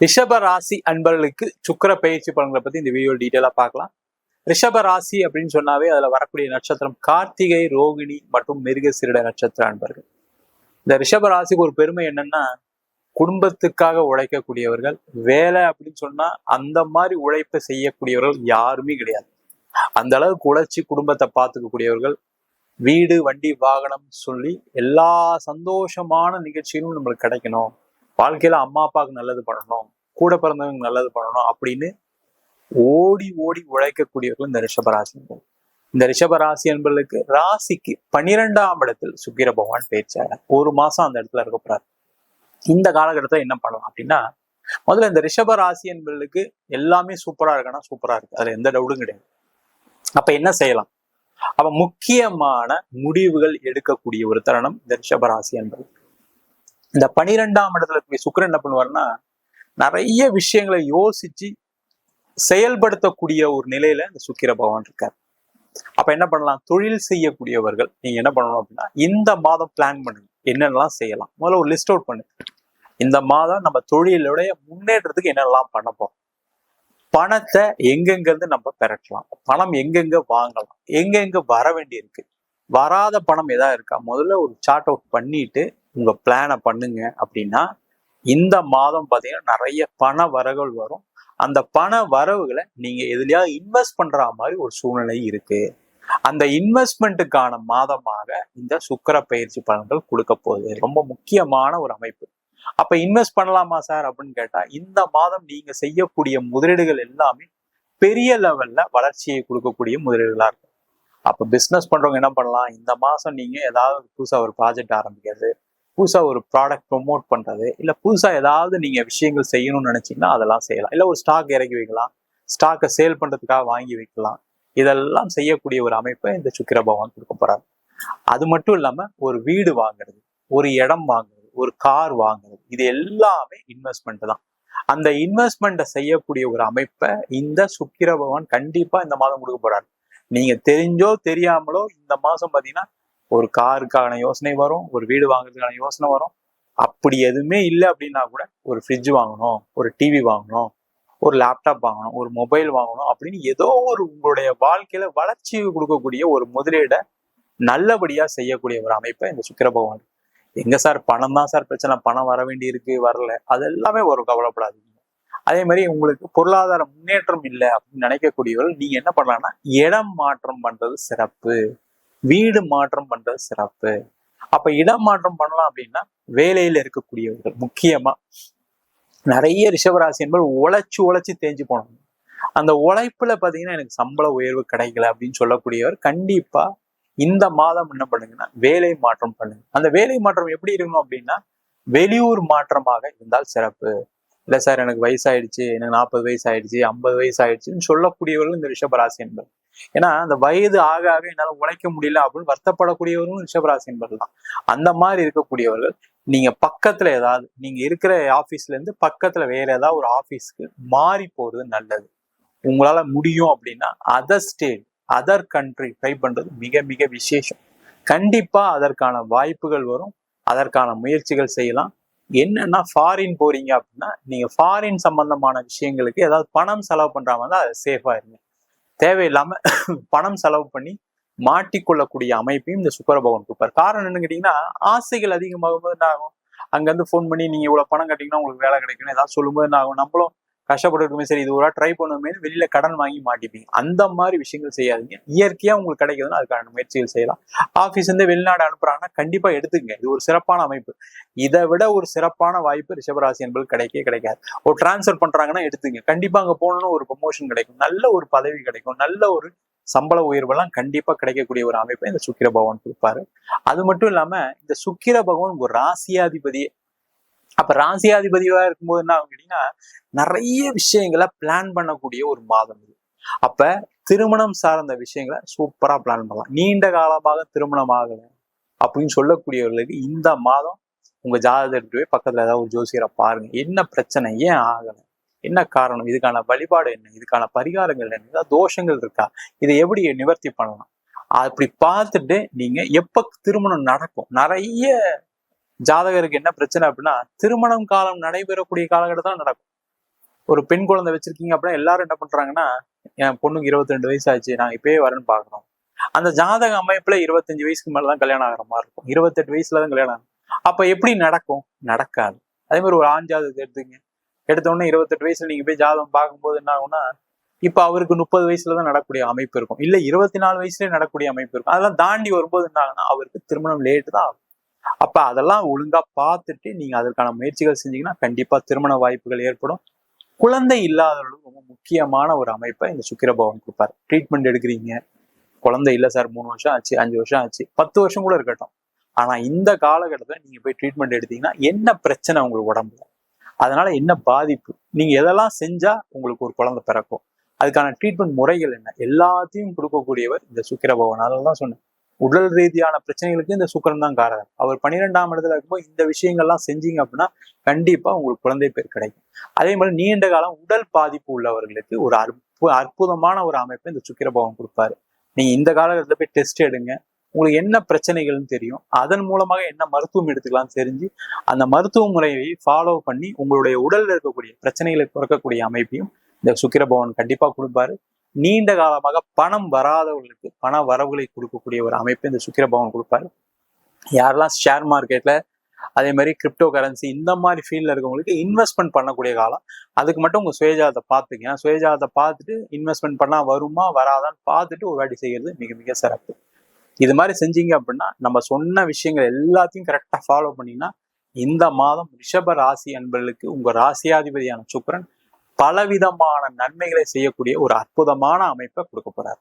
ரிஷப ராசி அன்பர்களுக்கு சுக்கிர பயிற்சி பலன்களை பத்தி இந்த வீடியோ டீட்டெயிலா பார்க்கலாம். ரிஷப ராசி அப்படின்னு சொன்னாவே அதுல வரக்கூடிய நட்சத்திரம் கார்த்திகை, ரோகிணி மற்றும் மிருகசீரிட நட்சத்திர அன்பர்கள். இந்த ரிஷப ராசிக்கு ஒரு பெருமை என்னன்னா, குடும்பத்துக்காக உழைக்கக்கூடியவர்கள். வேலை அப்படின்னு சொன்னா அந்த மாதிரி உழைப்பை செய்யக்கூடியவர்கள் யாருமே கிடையாது. அந்த அளவுக்கு உழைச்சி குடும்பத்தை பார்த்துக்கக்கூடியவர்கள். வீடு, வண்டி, வாகனம் சொல்லி எல்லா சந்தோஷமான நிகழ்ச்சிகளும் நம்மளுக்கு கிடைக்கணும், வாழ்க்கையில அம்மா அப்பாவுக்கு நல்லது பண்ணணும், கூட பிறந்தவங்க நல்லது பண்ணணும் அப்படின்னு ஓடி ஓடி உழைக்கக்கூடியவர்கள் இந்த ரிஷபராசி. இந்த ரிஷபராசி என்பதற்கு ராசிக்கு 12ஆம் இடத்தில் சுக்கிர பகவான் பேச்சார். ஒரு மாசம் அந்த இடத்துல இருக்க போறாரு. இந்த காலகட்டத்தில் என்ன பண்ணலாம் அப்படின்னா, முதல்ல இந்த ரிஷப ராசி என்பதற்கு எல்லாமே சூப்பரா இருக்குன்னா சூப்பரா இருக்கு, அதுல எந்த டவுட்டும் கிடையாது. அப்ப என்ன செய்யலாம்? அப்ப முக்கியமான முடிவுகள் எடுக்கக்கூடிய ஒரு தருணம் இந்த ரிஷபராசி என்பது. இந்த 12ஆம் இடத்துல போய் சுக்கிரன் என்ன பண்ணுவாருன்னா, நிறைய விஷயங்களை யோசிச்சு செயல்படுத்தக்கூடிய ஒரு நிலையில இந்த சுக்கிர பகவான் இருக்கார். அப்ப என்ன பண்ணலாம்? தொழில் செய்யக்கூடியவர்கள் நீங்க என்ன பண்ணணும் அப்படின்னா, இந்த மாதம் பிளான் பண்ணுங்க, என்னென்னலாம் செய்யலாம். முதல்ல ஒரு லிஸ்ட் அவுட் பண்ணுங்க. இந்த மாதம் நம்ம தொழிலுடைய முன்னேற்றத்துக்கு என்னெல்லாம் பண்ண போறோம், பணத்தை எங்கெங்கிருந்து நம்ம பெறக்கலாம், பணம் எங்கெங்க வாங்கலாம், எங்கெங்க வர வேண்டி இருக்கு, வராத பணம் எதா இருக்கா, முதல்ல ஒரு சார்ட் அவுட் பண்ணிட்டு உங்க பிளானை பண்ணுங்க. அப்படின்னா இந்த மாதம் பார்த்தீங்கன்னா நிறைய பண வரவுகள் வரும். அந்த பண வரவுகளை நீங்க எதுலயாவது இன்வெஸ்ட் பண்ற மாதிரி ஒரு சூழ்நிலை இருக்கு. அந்த இன்வெஸ்ட்மெண்ட்டுக்கான மாதமாக இந்த சுக்கிர பயிற்சி பலன்கள் கொடுக்க போகுது. ரொம்ப முக்கியமான ஒரு அமைப்பு. அப்ப இன்வெஸ்ட் பண்ணலாமா சார் அப்படின்னு கேட்டா, இந்த மாதம் நீங்க செய்யக்கூடிய முதலீடுகள் எல்லாமே பெரிய லெவல்ல வளர்ச்சியை கொடுக்கக்கூடிய முதலீடுகளா இருக்கும். அப்ப பிசினஸ் பண்றவங்க என்ன பண்ணலாம்? இந்த மாசம் நீங்க ஏதாவது புதுசா ஒரு ப்ராஜெக்ட் ஆரம்பிக்கிறது, புதுசா ஒரு ப்ராடக்ட் ப்ரொமோட் பண்றது, இல்ல புதுசா ஏதாவது நீங்க விஷயங்கள் செய்யணும்னு நினைச்சீங்கன்னா அதெல்லாம் செய்யலாம். இல்ல ஒரு ஸ்டாக் இறக்கி வைக்கலாம், ஸ்டாக்கை சேல் பண்றதுக்காக வாங்கி வைக்கலாம். இதெல்லாம் செய்யக்கூடிய ஒரு அமைப்பை இந்த சுக்கிர பகவான் கொடுக்க போறாரு. அது மட்டும் இல்லாம ஒரு வீடு வாங்குறது, ஒரு இடம் வாங்குறது, ஒரு கார் வாங்குறது, இது எல்லாமே இன்வெஸ்ட்மெண்ட் தான். அந்த இன்வெஸ்ட்மெண்ட்டை செய்யக்கூடிய ஒரு அமைப்பை இந்த சுக்கிர பகவான் கண்டிப்பா இந்த மாதம் கொடுக்க போறாரு. நீங்க தெரிஞ்சோ தெரியாமலோ இந்த மாசம் பாத்தீங்கன்னா ஒரு காருக்கான யோசனை வரும், ஒரு வீடு வாங்குறதுக்கான யோசனை வரும். அப்படி எதுவுமே இல்லை அப்படின்னா கூட ஒரு ஃப்ரிட்ஜ் வாங்கணும், ஒரு டிவி வாங்கணும், ஒரு லேப்டாப் வாங்கணும், ஒரு மொபைல் வாங்கணும் அப்படின்னு ஏதோ ஒரு உங்களுடைய வாழ்க்கையில வளர்ச்சி கொடுக்கக்கூடிய ஒரு முதலீடை நல்லபடியா செய்யக்கூடிய ஒரு அமைப்பை இந்த சுக்கிர பகவான். எங்க சார் பணம் தான் சார் பிரச்சனை, பணம் வர வேண்டி இருக்கு, வரல, அது எல்லாமே வரும், கவலைப்படாதீங்க. அதே மாதிரி உங்களுக்கு பொருளாதார முன்னேற்றம் இல்லை அப்படின்னு நினைக்கக்கூடியவர்கள் நீங்க என்ன பண்ணலாம்னா, இடம் மாற்றம் பண்றது சிறப்பு, வீடு மாற்றம் பண்றது சிறப்பு. அப்ப இடம் மாற்றம் பண்ணலாம் அப்படின்னா, வேலையில இருக்கக்கூடியவர்கள் முக்கியமா நிறைய ரிஷபராசி என்பது உழைச்சு உழைச்சு தேஞ்சு போனாங்க. அந்த உழைப்புல பாத்தீங்கன்னா எனக்கு சம்பள உயர்வு கிடைக்கல அப்படின்னு சொல்லக்கூடியவர் கண்டிப்பா இந்த மாதம் என்ன பண்ணுங்கன்னா வேலை மாற்றம் பண்ணுங்க. அந்த வேலை மாற்றம் எப்படி இருக்கணும் அப்படின்னா, வெளியூர் மாற்றமாக இருந்தால் சிறப்பு. இல்லை சார் எனக்கு வயசாயிடுச்சு, எனக்கு 40 வயசு ஆயிடுச்சு, 50 வயசு ஆயிடுச்சுன்னு சொல்லக்கூடியவர்கள் இந்த ரிஷபராசி என்பது. ஏன்னா அந்த வயது ஆக ஆக என்னால உழைக்க முடியல அப்படின்னு வருத்தப்படக்கூடியவர்களும் ரிஷபராசி என்பது தான். அந்த மாதிரி இருக்கக்கூடியவர்கள் நீங்க பக்கத்துல ஏதாவது, நீங்க இருக்கிற ஆபீஸ்ல இருந்து பக்கத்துல வேற ஏதாவது ஒரு ஆபீஸ்க்கு மாறி போறது நல்லது. உங்களால முடியும் அப்படின்னா other state, other country try பண்றது மிக மிக விசேஷம். கண்டிப்பா அதற்கான வாய்ப்புகள் வரும், அதற்கான முயற்சிகள் செய்யலாம். என்னன்னா ஃபாரின் போறீங்க அப்படின்னா நீங்க ஃபாரின் சம்பந்தமான விஷயங்களுக்கு ஏதாவது பணம் செலவு பண்றாங்க தான் அது சேஃபா இருங்க. தேவையில்லாம பணம் செலவு பண்ணி மாட்டிக்கொள்ளக்கூடிய அமைப்பையும் இந்த சுக்கிர பகவான் கொடுப்பார். காரணம் என்னன்னு கேட்டீங்கன்னா, ஆசைகள் அதிகமாகும் போது என்ன ஆகும், அங்க இருந்து ஃபோன் பண்ணி நீங்க இவ்வளவு பணம் கட்டிங்கன்னா உங்களுக்கு வேலை கிடைக்கணும் ஏதாவது சொல்லும்போது என்ன ஆகும், நம்மளும் கஷ்டப்பட்டு இருக்குமே, சரி இது ஒரு ட்ரை பண்ணுமே, வெளியில கடன் வாங்கி மாட்டிப்பீங்க. அந்த மாதிரி விஷயங்கள் செய்யாதீங்க. இயற்கையா உங்களுக்கு கிடைக்குதுன்னா அதுக்கான முயற்சிகள் செய்யலாம். ஆபீஸ் இருந்து வெளிநாடு அனுப்புறாங்கன்னா கண்டிப்பா எடுத்துக்கங்க, இது ஒரு சிறப்பான அமைப்பு. இதை விட ஒரு சிறப்பான வாய்ப்பு ரிஷபராசி என்பது கிடைக்கவே கிடைக்காது. ஒரு டிரான்ஸ்ஃபர் பண்றாங்கன்னா எடுத்துங்க, கண்டிப்பா அங்க போகணும்னு ஒரு ப்ரமோஷன் கிடைக்கும், நல்ல ஒரு பதவி கிடைக்கும், நல்ல ஒரு சம்பள உயர்வெல்லாம் கண்டிப்பா கிடைக்கக்கூடிய ஒரு அமைப்பை இந்த சுக்கிர பகவான் கொடுப்பாரு. அது மட்டும் இல்லாம இந்த சுக்கிர பகவான் ஒரு ராசியாதிபதியே. அப்ப ராசியாதிபதியா இருக்கும்போது என்ன ஆகும் கேட்டீங்கன்னா, நிறைய விஷயங்களை பிளான் பண்ணக்கூடிய ஒரு மாதம் இது. அப்ப திருமணம் சார்ந்த விஷயங்களை சூப்பரா பிளான் பண்ணலாம். நீண்ட காலமாக திருமணம் ஆகல அப்படின்னு சொல்லக்கூடியவர்களுக்கு இந்த மாதம் உங்க ஜாதகத்தை போய் பக்கத்துல ஏதாவது ஒரு ஜோசியரை பாருங்க, என்ன பிரச்சனை, ஏன் ஆகல, என்ன காரணம், இதுக்கான வழிபாடு என்ன, இதுக்கான பரிகாரங்கள் என்ன, ஏதாவது தோஷங்கள் இருக்கா, இதை எப்படி நிவர்த்தி பண்ணலாம், அப்படி பார்த்துட்டு நீங்க எப்ப திருமணம் நடக்கும். நிறைய ஜாதகருக்கு என்ன பிரச்சனை அப்படின்னா, திருமணம் காலம் நடைபெறக்கூடிய காலகட்டத்தில் நடக்கும். ஒரு பெண் குழந்தை வச்சிருக்கீங்க அப்படின்னா எல்லாரும் என்ன பண்றாங்கன்னா, என் பொண்ணுக்கு 22 வயசு ஆச்சு, நான் இப்பயே வரேன்னு பாக்குறோம். அந்த ஜாதக அமைப்புல 25 வயசுக்கு மேலதான் கல்யாணம் ஆகிற மாதிரி இருக்கும், 28 வயசுலதான் கல்யாணம் ஆகும். அப்ப எப்படி நடக்கும்? நடக்காது. அதே மாதிரி ஒரு ஆண் ஜாதகத்தை எடுத்துங்க, எடுத்த உடனே 28 வயசுல நீங்க போய் ஜாதகம் பார்க்கும்போது என்ன ஆகும்னா, இப்ப அவருக்கு 30 வயசுலதான் நடக்கூடிய அமைப்பு இருக்கும், இல்ல 24 வயசுலயே நடக்கூடிய அமைப்பு இருக்கும். அதெல்லாம் தாண்டி வரும்போது என்ன ஆகுனா அவருக்கு திருமணம் லேட்டு தான் ஆகும். அப்ப அதெல்லாம் ஒழுங்கா பார்த்துட்டு நீங்க அதற்கான முயற்சிகள் செஞ்சீங்கன்னா கண்டிப்பா திருமண வாய்ப்புகள் ஏற்படும். குழந்தை இல்லாதவர்களுக்கு ரொம்ப முக்கியமான ஒரு அமைப்பை இந்த சுக்கிர பகவான் கொடுப்பாரு. ட்ரீட்மெண்ட் எடுக்கிறீங்க, குழந்தை இல்லை சார், 3 வருஷம் ஆச்சு, 5 வருஷம் ஆச்சு, 10 வருஷம் கூட இருக்கட்டும், ஆனா இந்த காலகட்டத்துல நீங்க போய் ட்ரீட்மெண்ட் எடுத்தீங்கன்னா என்ன பிரச்சனை உங்களுக்கு உடம்புல, அதனால என்ன பாதிப்பு, நீங்க எதெல்லாம் செஞ்சா உங்களுக்கு ஒரு குழந்தை பிறக்கும், அதுக்கான ட்ரீட்மெண்ட் முறைகள் என்ன, எல்லாத்தையும் கொடுக்கக்கூடியவர் இந்த சுக்கிர பகவான். அதனாலதான் சொன்னேன், உடல் ரீதியான பிரச்சனைகளுக்கு இந்த சுக்கிரன் தான் காரணம். அவர் 12ஆம் இடத்துல இருக்கும்போது இந்த விஷயங்கள்லாம் செஞ்சீங்க அப்படின்னா கண்டிப்பா உங்களுக்கு குழந்தை பேர் கிடைக்கும். அதே மாதிரி நீண்ட காலம் உடல் பாதிப்பு உள்ளவர்களுக்கு ஒரு அற்புதமான ஒரு அமைப்பை இந்த சுக்கிர பகவான் கொடுப்பாரு. நீங்க இந்த காலகட்டத்துல போய் டெஸ்ட் எடுங்க, உங்களுக்கு என்ன பிரச்சனைகள்னு தெரியும், அதன் மூலமாக என்ன மருத்துவம் எடுத்துக்கலாம் தெரிஞ்சு அந்த மருத்துவ முறையை ஃபாலோ பண்ணி உங்களுடைய உடல்ல இருக்கக்கூடிய பிரச்சனைகளை குறைக்கக்கூடிய அமைப்பையும் இந்த சுக்கிர பகவான் கண்டிப்பா கொடுப்பாரு. நீண்ட காலமாக பணம் வராதவர்களுக்கு பண வரவுகளை கொடுக்கக்கூடிய ஒரு அமைப்பை இந்த சுக்கிர பகவான் கொடுப்பாரு. யாரெல்லாம் ஷேர் மார்க்கெட்ல அதே மாதிரி கிரிப்டோ கரன்சி இந்த மாதிரி ஃபீல்ட்ல இருக்கவங்களுக்கு இன்வெஸ்ட்மெண்ட் பண்ணக்கூடிய காலம். அதுக்கு மட்டும் உங்க சுயஜாதத்தை பார்த்துங்க. ஏன்னா சுயஜாதத்தை பார்த்துட்டு இன்வெஸ்ட்மெண்ட் பண்ணா வருமா வராதான்னு பார்த்துட்டு ஒரு வாட்டி செய்யறது மிக மிக சிறப்பு. இது மாதிரி செஞ்சீங்க அப்படின்னா நம்ம சொன்ன விஷயங்கள் எல்லாத்தையும் கரெக்டா ஃபாலோ பண்ணீங்கன்னா இந்த மாதம் ரிஷப ராசி அன்பர்களுக்கு உங்க ராசியாதிபதியான சுக்கிரன் பலவிதமான நன்மைகளை செய்யக்கூடிய ஒரு அற்புதமான அமைப்பை கொடுக்க போறாரு.